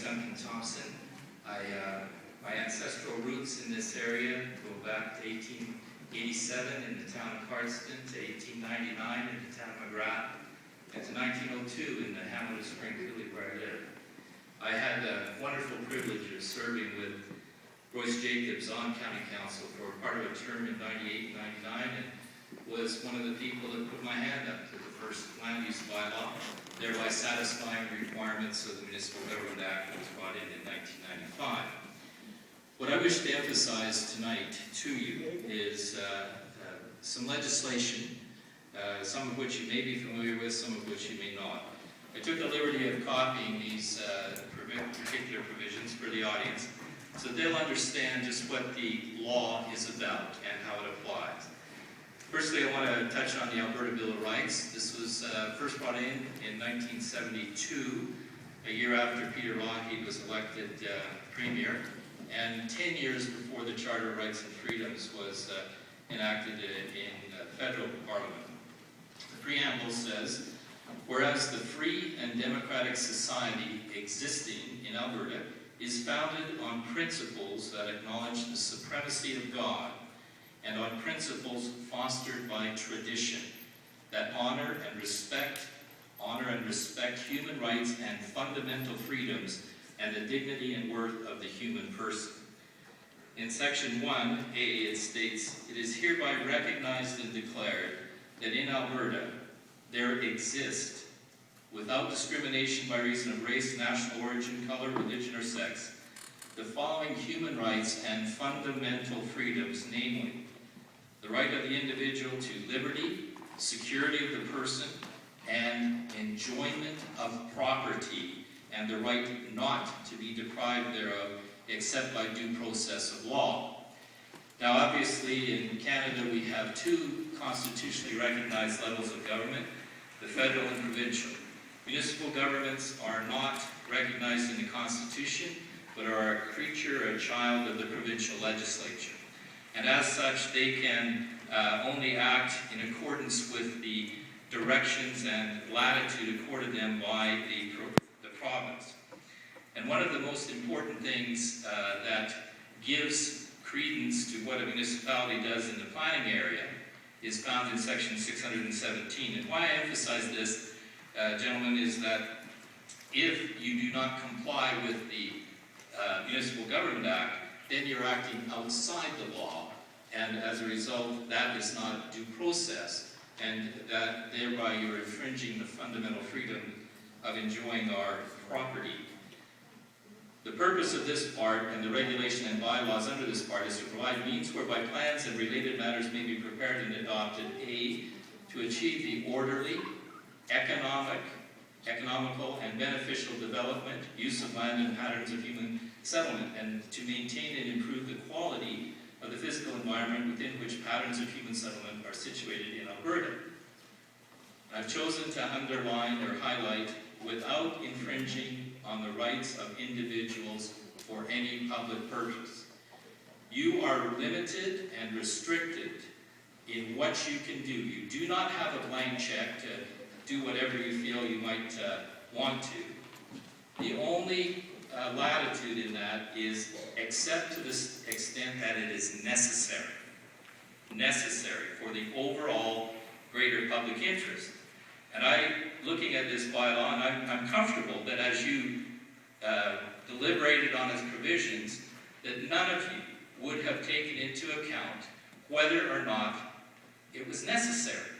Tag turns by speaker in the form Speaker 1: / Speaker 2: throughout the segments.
Speaker 1: Duncan Thompson. My ancestral roots in this area go back to 1887 in the town of Cardston, to 1899 in the town of McGrath, and to 1902 in the hamlet of Spring Coulee where I live. I had the wonderful privilege of serving with Royce Jacobs on County Council for part of a term in 98 and 99, and was one of the people that put my hand up to the first land use bylaw, thereby satisfying the requirements of the Municipal Government Act that was brought in 1995. What I wish to emphasize tonight to you is some legislation, some of which you may be familiar with, some of which you may not. I took the liberty of copying these particular provisions for the audience so they'll understand just what the law is about and how it applies. Firstly, I want to touch on the Alberta Bill of Rights. This was first brought in 1972, a year after Peter Lougheed was elected Premier, and 10 years before the Charter of Rights and Freedoms was enacted in federal Parliament. The preamble says, whereas the free and democratic society existing in Alberta is founded on principles that acknowledge the supremacy of God and on principles fostered by tradition that honor and respect human rights and fundamental freedoms and the dignity and worth of the human person. In section 1A, it states, it is hereby recognized and declared that in Alberta there exist, without discrimination by reason of race, national origin, color, religion, or sex, the following human rights and fundamental freedoms, namely, the right of the individual to liberty, security of the person, and enjoyment of property, and the right not to be deprived thereof, except by due process of law. Now, obviously, in Canada, we have two constitutionally recognized levels of government, the federal and provincial. Municipal governments are not recognized in the Constitution, but are a creature, a child of the provincial legislature. And as such, they can only act in accordance with the directions and latitude accorded them by the province. And one of the most important things that gives credence to what a municipality does in the planning area is found in section 617. And why I emphasize this, gentlemen, is that if you do not comply with the Municipal Government Act, then you're acting outside the law, and as a result, that is not due process, and that thereby you're infringing the fundamental freedom of enjoying our property. The purpose of this part and the regulation and bylaws under this part is to provide means whereby plans and related matters may be prepared and adopted, A, to achieve the orderly, economical, and beneficial development, use of land, and patterns of human settlement, and to maintain and improve the quality of the physical environment within which patterns of human settlement are situated in Alberta. I've chosen to underline or highlight without infringing on the rights of individuals for any public purpose. You are limited and restricted in what you can do. You do not have a blank check to do whatever you feel you might want to. The only latitude in that is except to the extent that it is necessary for the overall greater public interest. And looking at this bylaw, and I'm comfortable that as you deliberated on its provisions, that none of you would have taken into account whether or not it was necessary.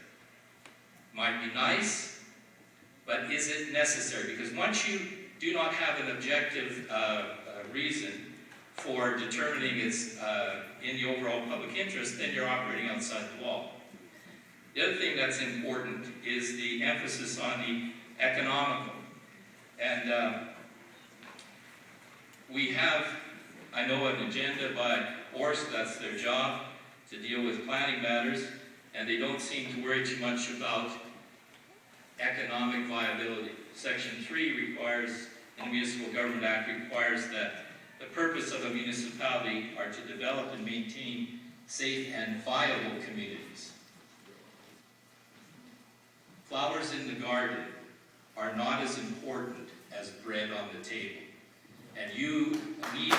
Speaker 1: Might be nice, but is it necessary? Because once you do not have an objective reason for determining it's in the overall public interest, then you're operating outside the law. The other thing that's important is the emphasis on the economical. And we have, I know, an agenda by ORSC, that's their job, to deal with planning matters, and they don't seem to worry too much about economic viability. Section 3 requires, in the Municipal Government Act, requires that the purpose of a municipality are to develop and maintain safe and viable communities. Flowers in the garden are not as important as bread on the table. And you need to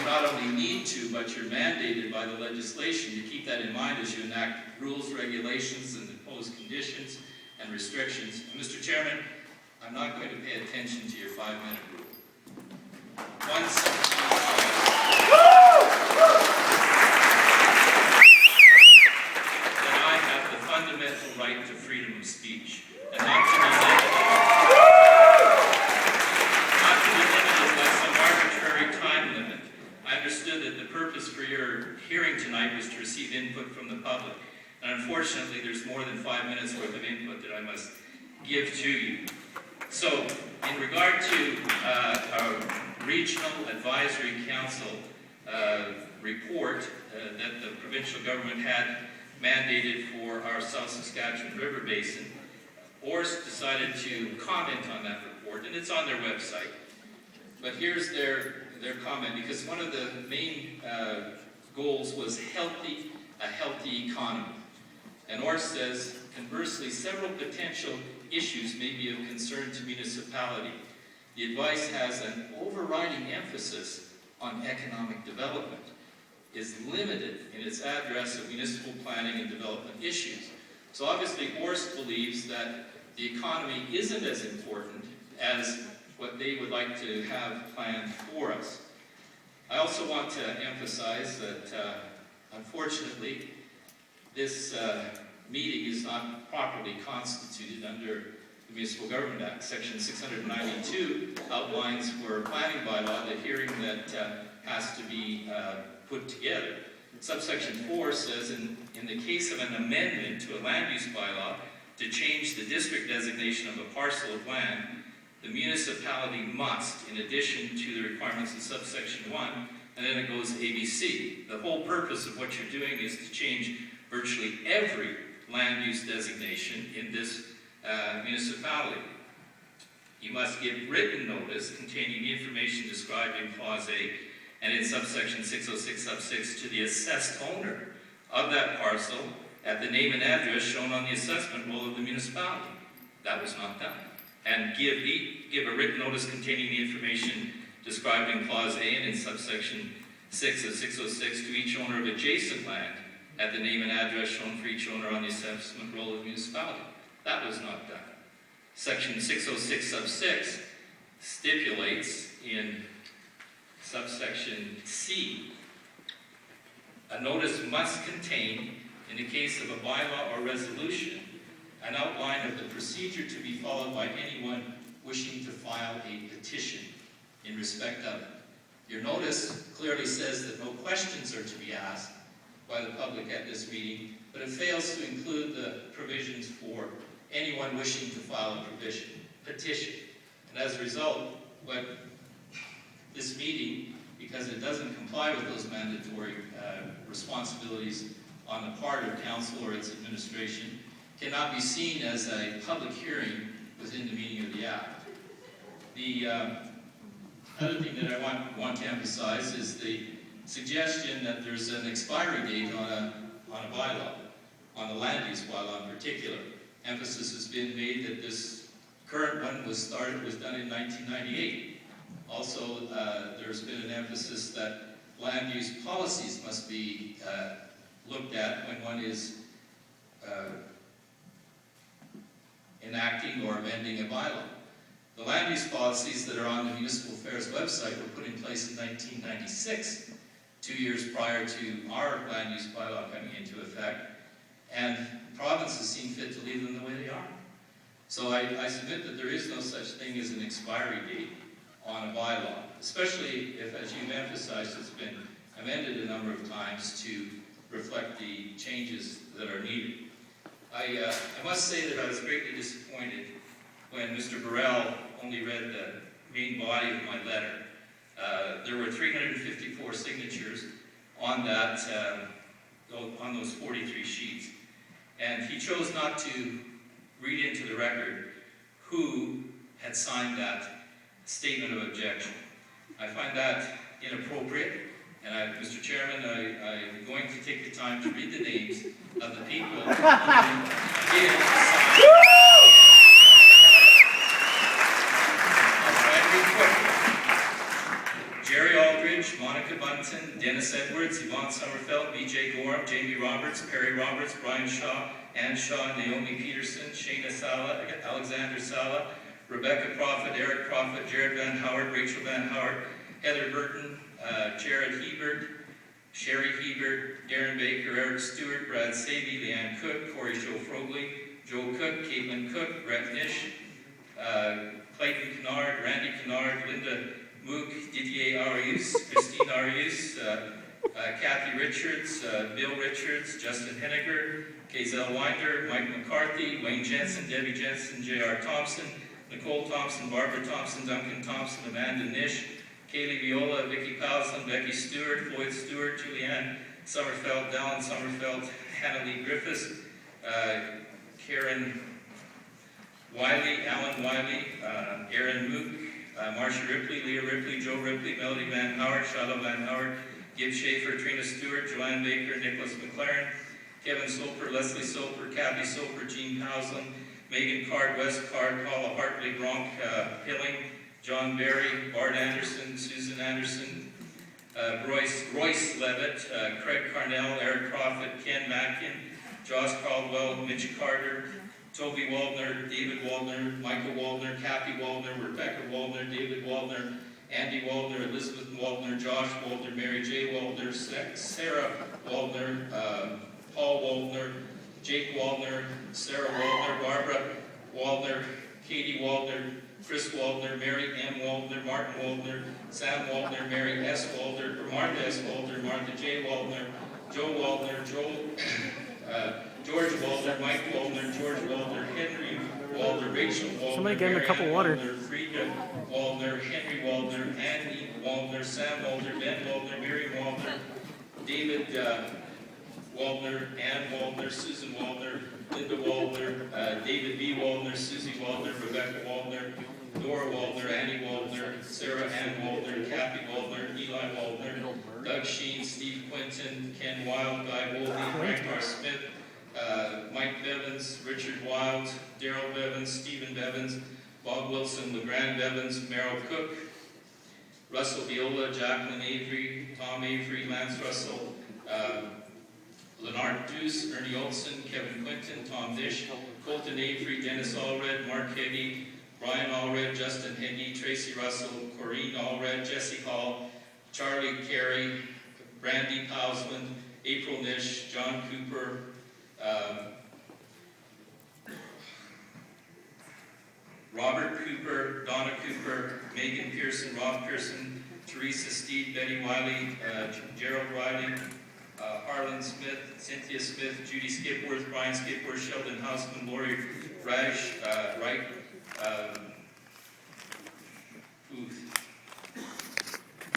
Speaker 1: not only need to, but you're mandated by the legislation to keep that in mind as you enact rules, regulations, and impose conditions and restrictions. And Mr. Chairman, I'm not going to pay attention to your 5-minute rule. Once that I have the fundamental right to freedom of speech, and not to be limited by some arbitrary time limit. I understood that the purpose for your hearing tonight was to receive input from the public. And unfortunately, there's more than 5 minutes worth of input that I must give to you. So, in regard to our Regional Advisory Council report that the provincial government had mandated for our South Saskatchewan River Basin, ORS decided to comment on that report, and it's on their website. But here's their comment, because one of the main goals was a healthy economy. And ORS says, conversely, several potential issues may be of concern to municipality. The advice has an overriding emphasis on economic development, is limited in its address of municipal planning and development issues. So obviously, ORS believes that the economy isn't as important as what they would like to have planned for us. I also want to emphasize that, unfortunately, this meeting is not properly constituted under the Municipal Government Act. Section 692 outlines for a planning bylaw the hearing that has to be put together. Subsection 4 says, in the case of an amendment to a land use bylaw to change the district designation of a parcel of land, the municipality must, in addition to the requirements of subsection 1, and then it goes ABC. The whole purpose of what you're doing is to change virtually every land use designation in this municipality. You must give written notice containing the information described in Clause A and in subsection 606 sub 6 to the assessed owner of that parcel at the name and address shown on the assessment roll of the municipality. That was not done. And give a written notice containing the information described in Clause A and in subsection 6 of 606 to each owner of adjacent land at the name and address shown for each owner on the assessment roll of the municipality. That was not done. Section 606 sub 6 stipulates in subsection C, a notice must contain, in the case of a bylaw or resolution, an outline of the procedure to be followed by anyone wishing to file a petition in respect of it. Your notice clearly says that no questions are to be asked by the public at this meeting, but it fails to include the provisions for anyone wishing to file a petition. And as a result, what this meeting, because it doesn't comply with those mandatory responsibilities on the part of council or its administration, cannot be seen as a public hearing within the meaning of the Act. The other thing that I want to emphasize is the suggestion that there's an expiry date on a bylaw, on the land use bylaw in particular. Emphasis has been made that this current one was done in 1998. Also, there's been an emphasis that land use policies must be looked at when one is enacting or amending a bylaw. The land use policies that are on the Municipal Affairs website were put in place in 1996, 2 years prior to our land use bylaw coming into effect, and provinces seem fit to leave them the way they are. So I submit that there is no such thing as an expiry date on a bylaw, especially if, as you've emphasized, it's been amended a number of times to reflect the changes that are needed. I must say that I was greatly disappointed when Mr. Burrell only read the main body of my letter. There were 354 signatures on that, on those 43 sheets, and he chose not to read into the record who had signed that statement of objection. I find that inappropriate, and Mr. Chairman, I'm going to take the time to read the names of the people who did sign. Bush, Monica Bunton, Dennis Edwards, Yvonne Sommerfeld, B.J. Gorham, Jamie Roberts, Perry Roberts, Brian Shaw, Ann Shaw, Naomi Peterson, Shayna Sala, Alexander Sala, Rebecca Prophet, Eric Prophet, Jared Van Howard, Rachel Van Howard, Heather Burton, Jared Hebert, Sherry Hebert, Darren Baker, Eric Stewart, Brad Savey, Leanne Cook, Corey Joe Frogley, Joe Cook, Caitlin Cook, Brett Nish, Clayton Kennard, Randy Kennard, Linda Mook, Didier Arius, Christine Arius, Kathy Richards, Bill Richards, Justin Henniger, Kazel Winder, Mike McCarthy, Wayne Jensen, Debbie Jensen, J.R. Thompson, Nicole Thompson, Barbara Thompson, Duncan Thompson, Amanda Nish, Kaylee Viola, Vicky Powson, Becky Stewart, Floyd Stewart, Julianne Sommerfeld, Dallin Sommerfeld, Hannah Lee Griffiths, Karen Wiley, Alan Wiley, Aaron Mook, Marcia Ripley, Leah Ripley, Joe Ripley, Melody Van Howard, Charlotte Van Howard, Gib Schaefer, Trina Stewart, Joanne Baker, Nicholas McLaren, Kevin Soper, Leslie Soper, Kathy Soper, Jean Houslin, Megan Card, Wes Card, Paula Hartley, Gronk Pilling, John Barry, Bart Anderson, Susan Anderson, Royce Levitt, Craig Carnell, Eric Prophet, Ken Mackin, Josh Caldwell, Mitch Carter, Toby Waldner, David Waldner, Michael Waldner, Kathy Waldner, Rebecca Waldner, David Waldner, Andy Waldner, Elizabeth Waldner, Josh Waldner, Mary J. Waldner, Sarah Waldner, Paul Waldner, Jake Waldner, Sarah Waldner, Barbara Waldner, Katie Waldner, Chris Waldner, Mary M. Waldner, Martin Waldner, Sam Waldner, Mary S. Waldner, Martha S. Waldner, Martha J. Waldner, Joe Waldner, George Waldner, Mike Waldner, George Waldner, Henry Waldner, Rachel Waldner,
Speaker 2: somebody get him a cup of water.
Speaker 1: Waldner, Frida Waldner, Henry Waldner, Andy Waldner, Sam Waldner, Ben Waldner, Miriam Waldner, David Waldner, Ann Waldner, Susan Waldner, Linda Waldner, David B. Waldner, Susie Waldner, Rebecca Waldner, Dora Waldner, Annie Waldner, Sarah Ann Waldner, Kathy Waldner, Eli Waldner, Doug Sheen, Steve Quinton, Ken Wild, Guy Woldy, Frank R. Smith, Mike Bevins, Richard Wild, Daryl Bevins, Stephen Bevins, Bob Wilson, LeGrand Bevins, Merrill Cook, Russell Viola, Jacqueline Avery, Tom Avery, Lance Russell, Leonard Deuce, Ernie Olson, Kevin Quinton, Tom Dish, Colton Avery, Dennis Allred, Mark Heggie, Brian Allred, Justin Heggie, Tracy Russell, Corrine Allred, Jesse Hall, Charlie Carey, Brandy Pausland, April Nish, John Cooper, Robert Cooper, Donna Cooper, Megan Pearson, Rob Pearson, Teresa Steed, Betty Wiley, Gerald Riley, Harlan Smith, Cynthia Smith, Judy Skipworth, Brian Skipworth, Sheldon Houseman, Lori Raj, Wright,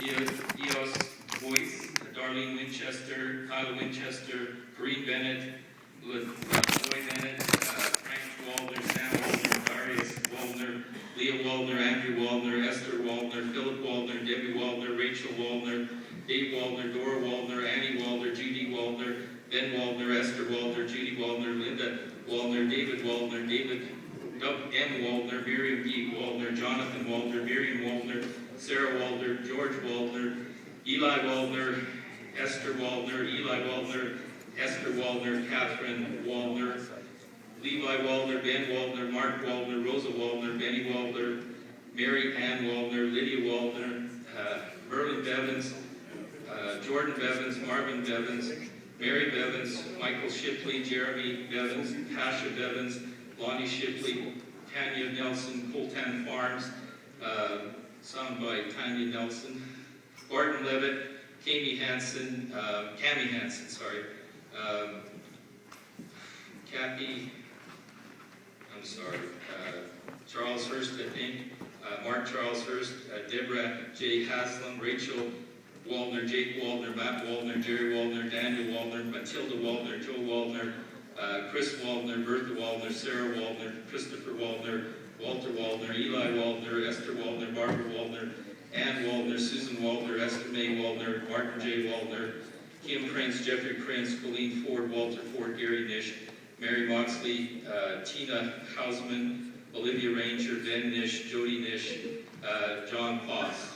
Speaker 1: Eos Boyce, Darlene Winchester, Kyla Winchester, Corinne Bennett, Roy Bennett, Frank Waldner, Sam Waldner, Darius Waldner, Leah Waldner, Andrew Waldner, Esther Waldner, Philip Waldner, Debbie Waldner, Rachel Waldner, Dave Waldner, Dora Waldner, Annie Waldner, Judy Waldner, Ben Waldner, Esther Waldner, Judy Waldner, Linda Waldner, David Waldner, David M. Waldner, Miriam D. Waldner, Jonathan Waldner, Miriam Waldner, Sarah Waldner, George Waldner, Eli Waldner, Esther Waldner, Eli Waldner, Esther Waldner, Catherine Waldner, Levi Waldner, Ben Waldner, Mark Waldner, Rosa Waldner, Benny Waldner, Mary Ann Waldner, Lydia Waldner, Merlin Bevins, Jordan Bevins, Marvin Bevins, Mary Bevins, Michael Shipley, Jeremy Bevins, Tasha Bevins, Lonnie Shipley, Tanya Nelson, Coltan Farms, sung by Tanya Nelson, Barton Levitt, Cami Hansen, Kathy, Charles Hurst, I think, Mark Charles Hurst, Deborah J. Haslam, Rachel Waldner, Jake Waldner, Matt Waldner, Jerry Waldner, Daniel Waldner, Matilda Waldner, Joe Waldner, Chris Waldner, Bertha Waldner, Sarah Waldner, Christopher Waldner, Walter Waldner, Eli Waldner, Esther Waldner, Barbara Waldner, Ann Waldner, Susan Waldner, Esther May Waldner, Martin J. Waldner, Kim Prince, Jeffrey Prince, Colleen Ford, Walter Ford, Gary Nish, Mary Moxley, Tina Hausman, Olivia Ranger, Ben Nish, Jody Nish, John Foss.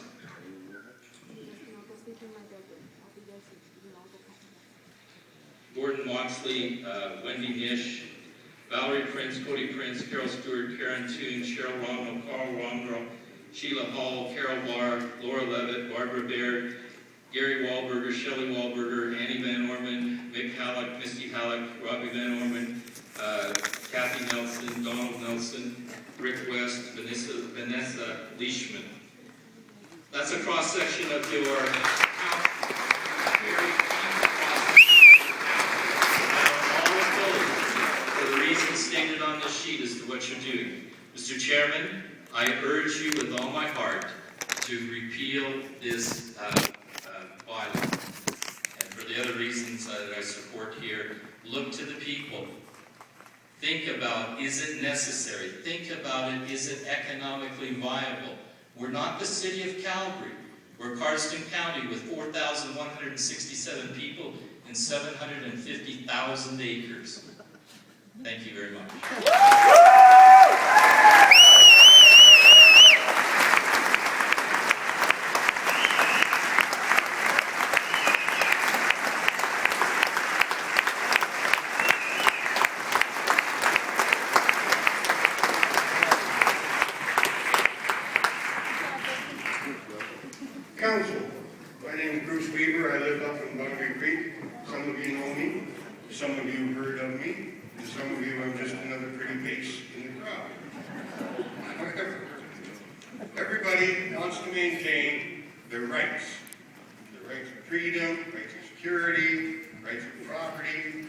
Speaker 1: Croxley, Wendy Nish, Valerie Prince, Cody Prince, Carol Stewart, Karen Toon, Cheryl Romano, Carl Romero, Sheila Hall, Carol Barr, Laura Levitt, Barbara Baird, Gary Wahlberger, Shelley Wahlberger, Annie Van Orman, Mick Halleck, Misty Halleck, Robbie Van Orman, Kathy Nelson, Donald Nelson, Rick West, Vanessa Leishman. That's a cross-section of your all opposed for the reasons stated on this sheet as to what you're doing. Mr. Chairman, I urge you with all my heart to repeal this bylaw. And for the other reasons that I support here, look to the people. Think about, is it necessary? Think about it, is it economically viable? We're not the city of Calgary. We're Cardston County with 4,167 people and 750,000 acres. Thank you very much.
Speaker 2: Council, my name is Bruce Weaver. I live up in Boundary Creek. Some of you know me, some of you have heard of me, and some of you I'm just another pretty face in the crowd. Everybody wants to maintain their rights. Their rights of freedom, rights of security, rights of property,